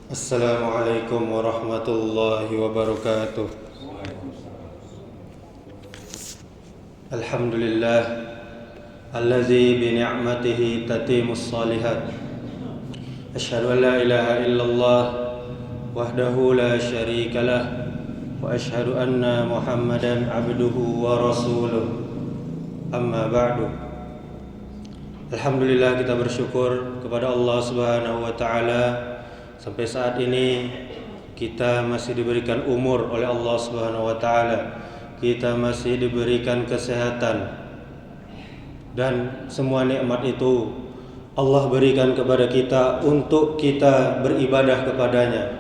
Assalamualaikum warahmatullahi wabarakatuh. Alhamdulillah allazi bi ni'matihi tatimmus shalihat. Asyhadu an la ilaha illallah wahdahu la syarika lah wa asyhadu anna Muhammadan abduhu wa rasuluh. Amma ba'du. Alhamdulillah, kita bersyukur kepada Allah Subhanahu wa taala. Sampai saat ini kita masih diberikan umur oleh Allah Subhanahu wa taala. Kita masih diberikan kesehatan. Dan semua nikmat itu Allah berikan kepada kita untuk kita beribadah kepadanya.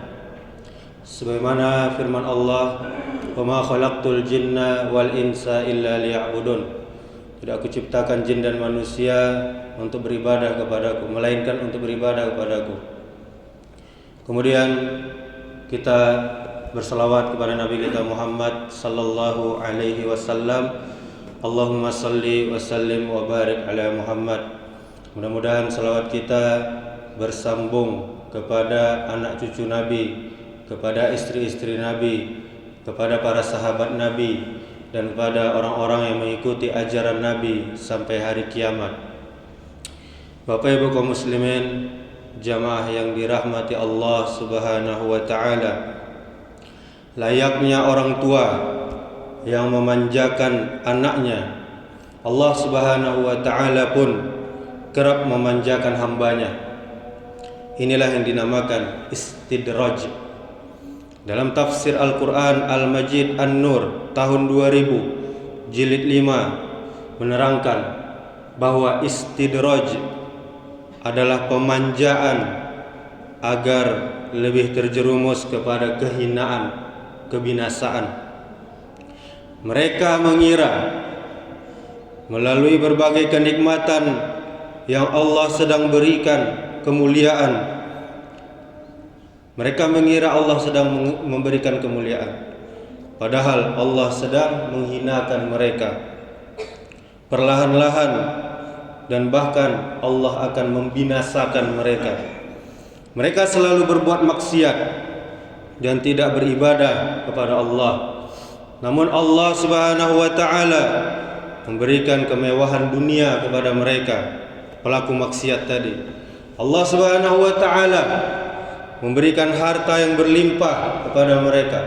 Sebagaimana firman Allah, "Wa ma khalaqtul jinna wal insa illa liya'budun." Tidak aku ciptakan jin dan manusia untuk beribadah kepadaku, melainkan untuk beribadah kepadaku. Kemudian kita berselawat kepada Nabi kita Muhammad sallallahu alaihi wasallam. Allahumma salli wa sallim wa barik ala Muhammad. Mudah-mudahan selawat kita bersambung kepada anak cucu Nabi, kepada istri-istri Nabi, kepada para sahabat Nabi, dan kepada orang-orang yang mengikuti ajaran Nabi sampai hari kiamat. Bapak Ibu kaum muslimin, jamaah yang dirahmati Allah Subhanahu wa taala, layaknya orang tua yang memanjakan anaknya, Allah Subhanahu wa taala pun kerap memanjakan hambanya. Inilah yang dinamakan istidraj. Dalam tafsir Al-Quran Al-Majid An-Nur tahun 2000 jilid 5 menerangkan bahwa istidraj adalah pemanjaan agar lebih terjerumus kepada kehinaan, kebinasaan. Mereka mengira melalui berbagai kenikmatan yang Allah sedang berikan, kemuliaan, mereka mengira Allah sedang memberikan kemuliaan, padahal Allah sedang menghinakan mereka. Perlahan-lahan dan bahkan Allah akan membinasakan mereka. Mereka selalu berbuat maksiat dan tidak beribadah kepada Allah. Namun Allah Subhanahu wa taala memberikan kemewahan dunia kepada mereka, pelaku maksiat tadi. Allah Subhanahu wa taala memberikan harta yang berlimpah kepada mereka,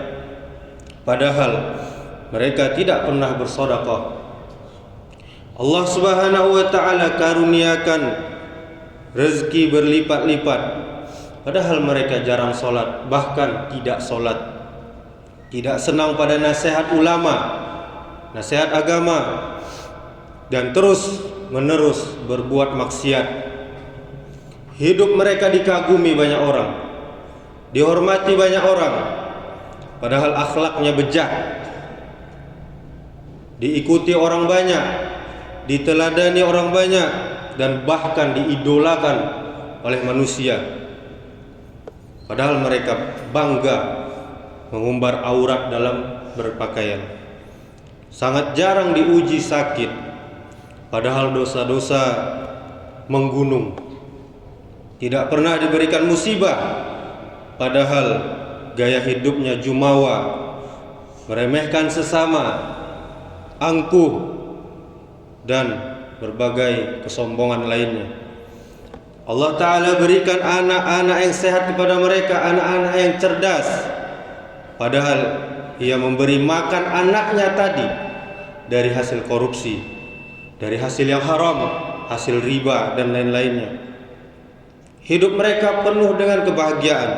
padahal mereka tidak pernah bersedekah. Allah Subhanahu wa taala karuniakan rezeki berlipat-lipat, padahal mereka jarang solat, bahkan tidak solat. Tidak senang pada nasihat ulama, nasihat agama, dan terus menerus berbuat maksiat. Hidup mereka dikagumi banyak orang, dihormati banyak orang, padahal akhlaknya bejat, diikuti orang banyak, diteladani orang banyak, dan bahkan diidolakan oleh manusia. Padahal mereka bangga mengumbar aurat dalam berpakaian. Sangat jarang diuji sakit, padahal dosa-dosa menggunung. Tidak pernah diberikan musibah, padahal gaya hidupnya jumawa, meremehkan sesama, angkuh, dan berbagai kesombongan lainnya. Allah Ta'ala berikan anak-anak yang sehat kepada mereka, anak-anak yang cerdas, padahal Ia memberi makan anaknya tadi dari hasil korupsi, dari hasil yang haram, hasil riba, dan lain-lainnya. Hidup mereka penuh dengan kebahagiaan,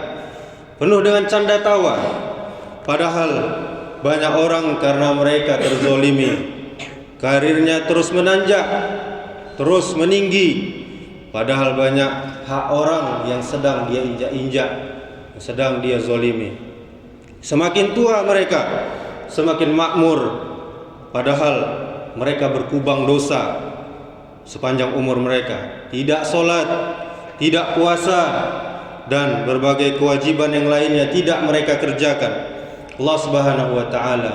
penuh dengan canda tawa, padahal banyak orang karena mereka terzolimi, karirnya terus menanjak, terus meninggi, padahal banyak hak orang yang sedang dia injak-injak, sedang dia zolimi. Semakin tua mereka, semakin makmur, padahal mereka berkubang dosa sepanjang umur mereka. Tidak solat, tidak puasa, dan berbagai kewajiban yang lainnya tidak mereka kerjakan. Allah Subhanahu wa taala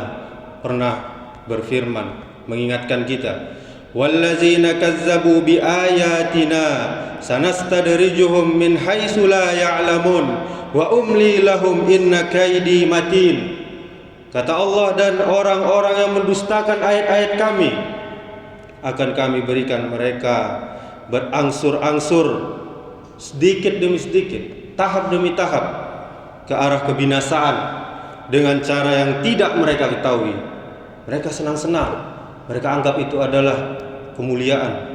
pernah berfirman mengingatkan kita, wallazina kazzabu biayatina sanastadrijuhum min haitsu la ya'lamun wa umli lahum inna kaidi matin. Kata Allah, dan orang-orang yang mendustakan ayat-ayat kami akan kami berikan mereka berangsur-angsur, sedikit demi sedikit, tahap demi tahap, ke arah kebinasaan dengan cara yang tidak mereka ketahui. Mereka senang-senang, mereka anggap itu adalah kemuliaan.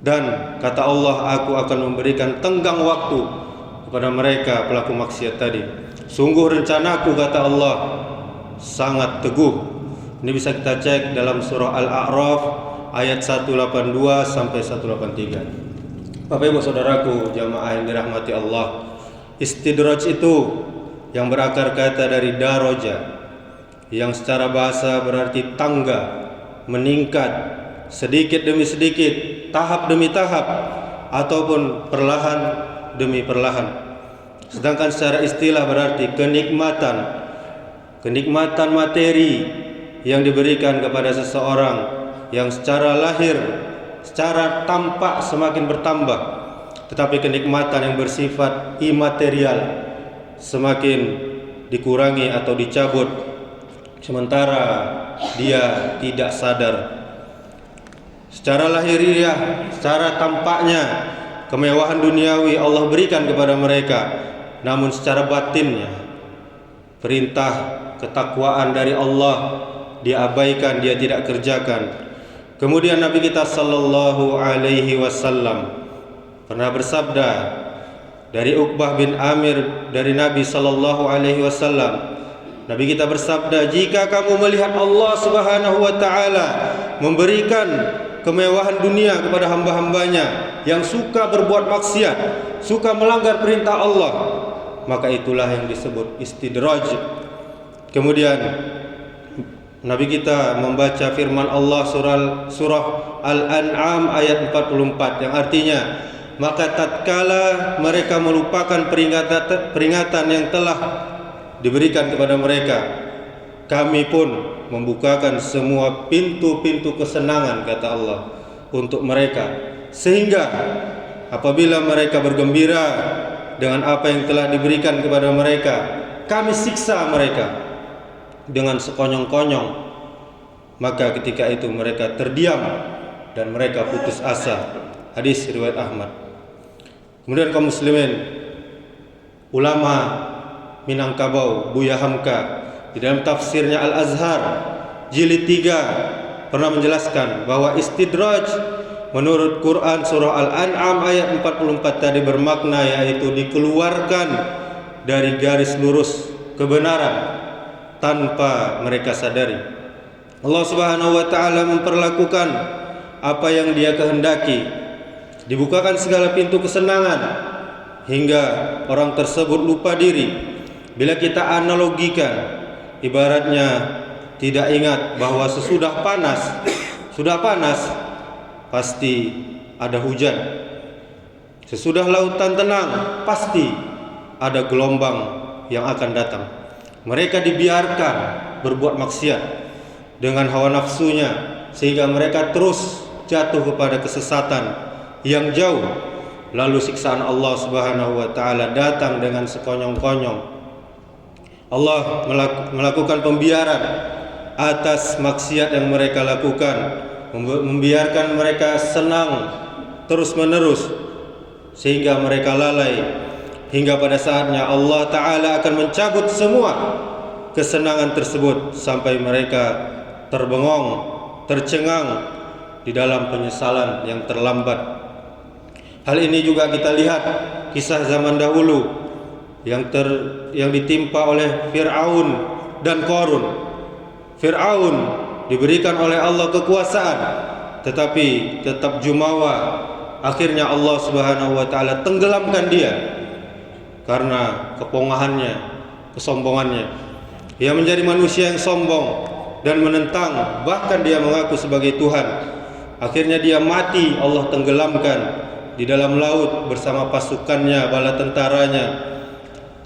Dan kata Allah, aku akan memberikan tenggang waktu kepada mereka pelaku maksiat tadi. Sungguh rencanaku, kata Allah, sangat teguh. Ini bisa kita cek dalam surah Al-A'raf ayat 182 sampai 183. Bapak Ibu Saudaraku jamaah yang dirahmati Allah, istidraj itu yang berakar kata dari daraja, yang secara bahasa berarti tangga, meningkat sedikit demi sedikit, tahap demi tahap, ataupun perlahan demi perlahan. Sedangkan secara istilah berarti kenikmatan materi yang diberikan kepada seseorang yang secara lahir, secara tampak semakin bertambah, tetapi kenikmatan yang bersifat imaterial semakin dikurangi atau dicabut, sementara dia tidak sadar. Secara lahiriah, secara tampaknya kemewahan duniawi Allah berikan kepada mereka, namun secara batinnya perintah ketakwaan dari Allah diabaikan, dia tidak kerjakan. Kemudian Nabi kita sallallahu alaihi wasallam pernah bersabda dari Uqbah bin Amir dari Nabi sallallahu alaihi wasallam, Nabi kita bersabda, jika kamu melihat Allah Subhanahu wa taala memberikan kemewahan dunia kepada hamba-hambanya yang suka berbuat maksiat, suka melanggar perintah Allah, maka itulah yang disebut istidraj. Kemudian Nabi kita membaca firman Allah surah Al-An'am ayat 44 yang artinya, maka tatkala mereka melupakan peringatan yang telah diberikan kepada mereka, kami pun membukakan semua pintu-pintu kesenangan, kata Allah, untuk mereka, sehingga apabila mereka bergembira dengan apa yang telah diberikan kepada mereka, kami siksa mereka dengan sekonyong-konyong. Maka ketika itu mereka terdiam dan mereka putus asa. Hadis riwayat Ahmad. Kemudian kaum muslimin, ulama Minangkabau Buya Hamka di dalam tafsirnya Al-Azhar jilid 3 pernah menjelaskan bahwa istidraj menurut Quran surah Al-An'am ayat 44 tadi bermakna yaitu dikeluarkan dari garis lurus kebenaran tanpa mereka sadari. Allah Subhanahu wa taala memperlakukan apa yang Dia kehendaki. Dibukakan segala pintu kesenangan hingga orang tersebut lupa diri. Bila kita analogikan, ibaratnya tidak ingat bahwa sesudah panas, pasti ada hujan. Sesudah lautan tenang, pasti ada gelombang yang akan datang. Mereka dibiarkan berbuat maksiat dengan hawa nafsunya, sehingga mereka terus jatuh kepada kesesatan yang jauh. Lalu siksaan Allah Subhanahu wa taala datang dengan sekonyong-konyong. Allah melakukan pembiaran atas maksiat yang mereka lakukan, membiarkan mereka senang terus-menerus sehingga mereka lalai, hingga pada saatnya Allah Ta'ala akan mencabut semua kesenangan tersebut sampai mereka terbengong, tercengang di dalam penyesalan yang terlambat. Hal ini juga kita lihat kisah zaman dahulu yang ditimpa oleh Fir'aun dan Qarun. Fir'aun diberikan oleh Allah kekuasaan, tetapi tetap jumawa. Akhirnya Allah Subhanahu wa taala tenggelamkan dia karena kepongahannya, kesombongannya. Dia menjadi manusia yang sombong dan menentang, bahkan dia mengaku sebagai Tuhan. Akhirnya dia mati, Allah tenggelamkan di dalam laut bersama pasukannya, bala tentaranya,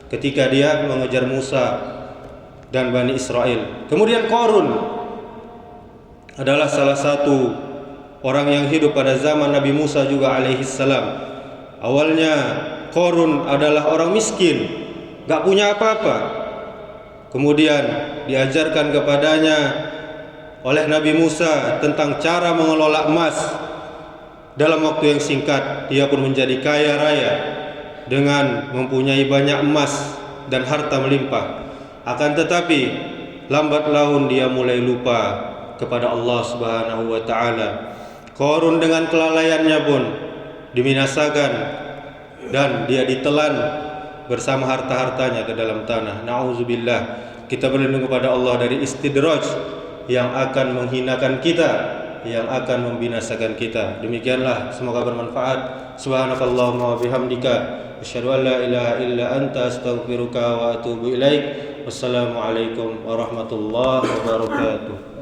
ketika dia mengejar Musa dan Bani Israel. Kemudian Qarun adalah salah satu orang yang hidup pada zaman Nabi Musa juga alaihissalam. Awalnya Qarun adalah orang miskin, gak punya apa-apa. Kemudian diajarkan kepadanya oleh Nabi Musa tentang cara mengelola emas. Dalam waktu yang singkat dia pun menjadi kaya raya dengan mempunyai banyak emas dan harta melimpah. Akan tetapi lambat laun dia mulai lupa kepada Allah Subhanahu wa taala. Qarun dengan kelalaiannya pun dibinasakan dan dia ditelan bersama harta-hartanya ke dalam tanah. Nauzubillah. Kita berlindung kepada Allah dari istidraj yang akan menghinakan kita, yang akan membinasakan kita. Demikianlah, semoga bermanfaat. Subhanakallahumma wa bihamdika asyhadu an la ilaha illa anta astaghfiruka wa atubu ilaik. Wassalamualaikum warahmatullahi wabarakatuh.